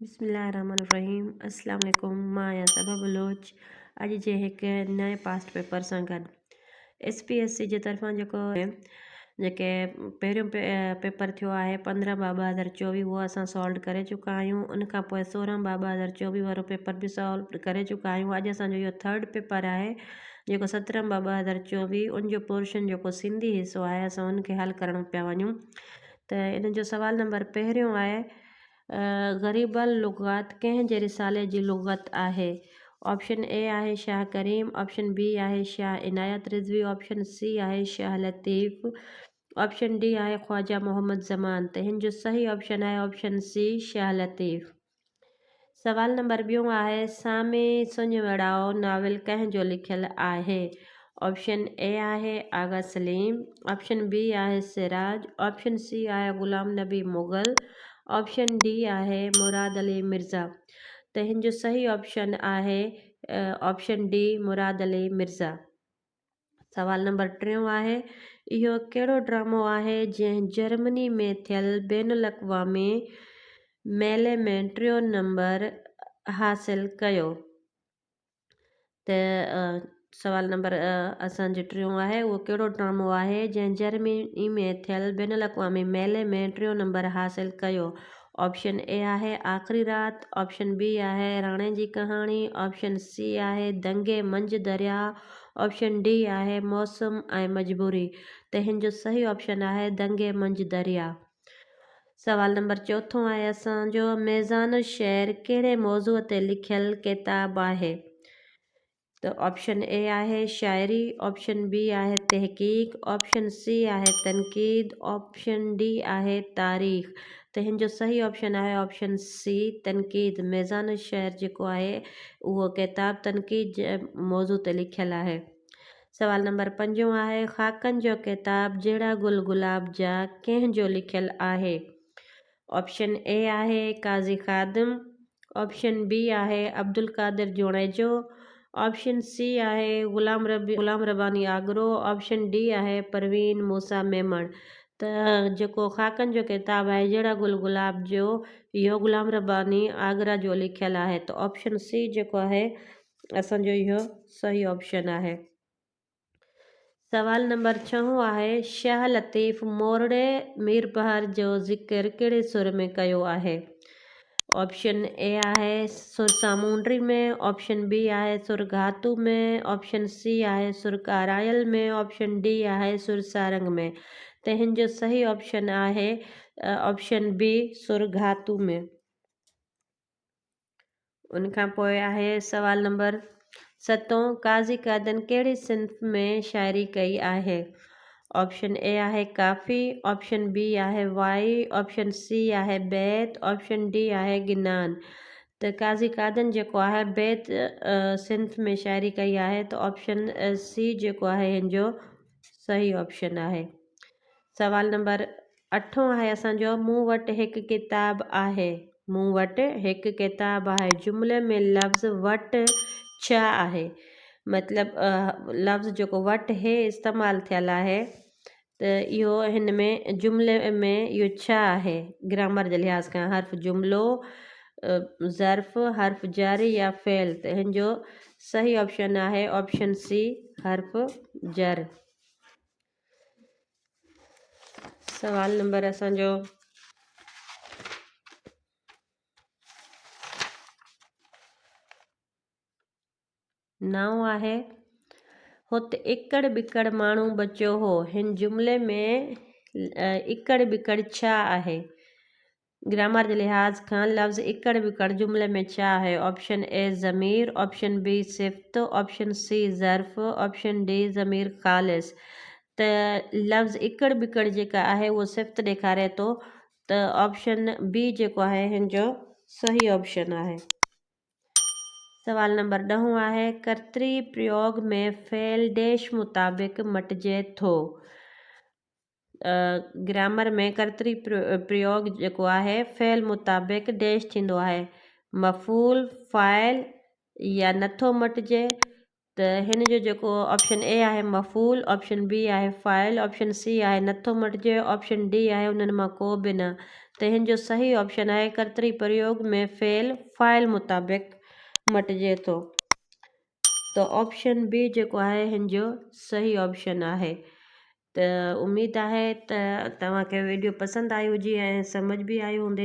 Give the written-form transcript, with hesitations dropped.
बिस्मिल्लाहिर्रहमानिर्रहीम। अस्सलाम वालेकुम। मां या सबा बलोच अॼु जे हिकु नए पास्ट पेपर सां गॾु SPSC जे तरफ़ां जेके पहिरियों पेपर थियो आहे 15/2/2024 उहो असां सॉल्व करे चुका आहियूं। उन खां पोइ 16/2/2024 वारो पेपर बि सॉल्व करे चुका आहियूं। अॼु असांजो इहो थर्ड पेपर आहे जेको 17/2/2024 उनजो पोर्शन जेको सिंधी हिसो आहे असां उनखे हल करण पिया वञूं। त इन जो सवाल नंबर पहिरियों आहे ग़रीबल लुग़त कंहिं जे रिसाले जी लुग़त आहे। ऑप्शन ए आहे शाह करीम, ऑप्शन बी आहे शाह इनायत रिज़वी, ऑप्शन सी आहे शाह लतीफ़, ऑप्शन डी आहे ख्वाजा मोहम्मद ज़मान। त हिन जो सही ऑप्शन आहे ऑप्शन सी शाह लतीफ़। सवाल नंबर ॿियों आहे सामे सुञ वड़ाओ नाविल कंहिं जो लिखियलु आहे। ऑप्शन ए आहे आगा सलीम, ऑप्शन बी आहे सिराज, ऑप्शन सी आहे ग़ुलाम नबी मुग़ल, ऑप्शन डी आहे मुराद अली मिर्ज़ा। त हिन जो सही ऑप्शन आहे ऑप्शन डी मुराद अली मिर्ज़ा। सवाल नंबर टियों आहे इहो कहिड़ो ड्रामो आहे जंहिं जर्मनी में थियल बैनुल अक़वामी मेले में टियों नंबर हासिल कयो। त सवाल नंबर असांजो टियों आहे उहो कहिड़ो ड्रामो आहे जंहिं जर्मनी में थियल बैनुल अक़वामी मेले में टियों नंबर हासिल कयो। ऑप्शन ए आहे आख़िरी रात, ऑप्शन बी आहे राणे जी कहाणी, ऑप्शन सी आहे दंगे मंझि दरिया, ऑप्शन डी आहे मौसम ऐं मजबूरी। त हिन जो सही ऑप्शन आहे दंगे मंझि दरिया। सवाल नंबर चौथों आहे असांजो मेज़ान शेर कहिड़े मौज़ूअ ते लिखियलु किताब आहे। त ऑप्शन ए आहे शाइरी, ऑप्शन बी आहे तहक़ीक़, ऑप्शन सी आहे तनक़ीद, ऑप्शन डी आहे तारीख़। त हिन जो सही ऑप्शन आहे ऑप्शन सी तनक़ीद। मेज़ान शेर जेको आहे उहो किताब तनक़ीद जे मौज़ू ते लिखियलु आहे। सवाल नंबर 5 आहे ख़ाकनि जो किताब जहिड़ा गुल गुलाब जा कंहिं जो लिखियलु आहे। ऑप्शन ए आहे काज़ी ख़ादिम, ऑप्शन बी आहे अब्दुल क़ादिर जुणैजो, ऑप्शन सी आहे ग़ुलाम रब्बानी आगरो, ऑप्शन डी आहे परवीन मूसा मेमण। त जेको ख़ाकनि जो किताब आहे जहिड़ा गुल गुलाब जो इहो ग़ुलाम रब्बानी आगरा जो लिखियलु आहे। त ऑप्शन सी जेको आहे असांजो इहो सही ऑप्शन आहे। सवाल नंबर 6 आहे शाह लतीफ़ मोरड़े मीर बहार जो ज़िक्र कहिड़े सुर में कयो आहे। ऑप्शन ए आहे सुर सामूंडी में, ऑप्शन बी आहे सुर घातू में, ऑप्शन सी आहे सुर कारायल में, ऑप्शन डी आहे सुर सारंग में। त हिन जो सही ऑप्शन आहे ऑप्शन बी सुर घातू में। उन खां पोइ आहे सवाल नंबर 7 काज़ी कादन कहिड़ी सिंफ में शाइरी कई आहे। ऑप्शन ए आहे काफ़ी, ऑप्शन बी आहे वाई, ऑप्शन सी आहे बैत, ऑप्शन डी आहे गिनान। त काज़ी कादन जेको आहे बैत सिंफ में शाइरी कई आहे। त ऑप्शन सी जेको आहे हिन जो सही ऑप्शन आहे। सवाल नंबर 8 आहे असांजो मूं वटि हिकु किताब आहे। मूं वटि हिकु किताब आहे जुमिले में लफ़्ज़ वटि छा आहे। मतिलबु लफ़्ज़ जेको वटि हे इस्तेमालु थियलु आहे त इहो हिन में जुमिले में इहो छा आहे ग्रामर जे लिहाज़ खां हर्फ़ जुमिलो ज़र्फ़ हर्फ़ जारी या फ़ेल। त हिन जो सही ऑप्शन आहे ऑप्शन सी हर्फ़ जर। सवाल नंबर असांजो 9 आहे हुते इकड़ बिकड़ माण्हू बचियो हो। हिन जुमिले में इकड़ बिकड़ छा आहे। ग्रामर जे लिहाज़ खां लफ़्ज़ इकड़ बिकड़ जुमिले में छा आहे। ऑप्शन ए ज़मीर, ऑप्शन बी सिफ़्त, ऑप्शन सी ज़र्फ़, ऑप्शन डी ज़मीर ख़ालिस। त लफ़्ज़ इकड़ बिकड़ जेका आहे उहो सिफ़्त ॾेखारे थो। त ऑप्शन बी जेको आहे हिन जो सही ऑप्शन आहे। सवाल नंबर 10 आहे कर्तरी प्रयोग में फ़ेल डैश मुताबिक़ मटिजे थो। ग्रामर में कर्तरी प्रयोग जेको आहे फ़ेल मुताबिक़ डैश थींदो आहे। मफ़ूल फ़ाइल या नथो मटिजे। त हिन जो जेको ऑप्शन ए आहे मफ़ूल, ऑप्शन बी आहे फ़ाइल, ऑप्शन सी आहे नथो मटिजे, ऑप्शन डी आहे उन्हनि मां को बि न। त हिन जो सही ऑप्शन आहे कर्तरी प्रयोग में फेल फाइल मुताबिक़ मटिजे थो। त ऑप्शन बी जेको आहे हिन जो सही ऑप्शन आहे। त उमेद आहे त तव्हांखे वीडियो पसंदि आई हुजे ऐं सम्झ बि आई हूंदी।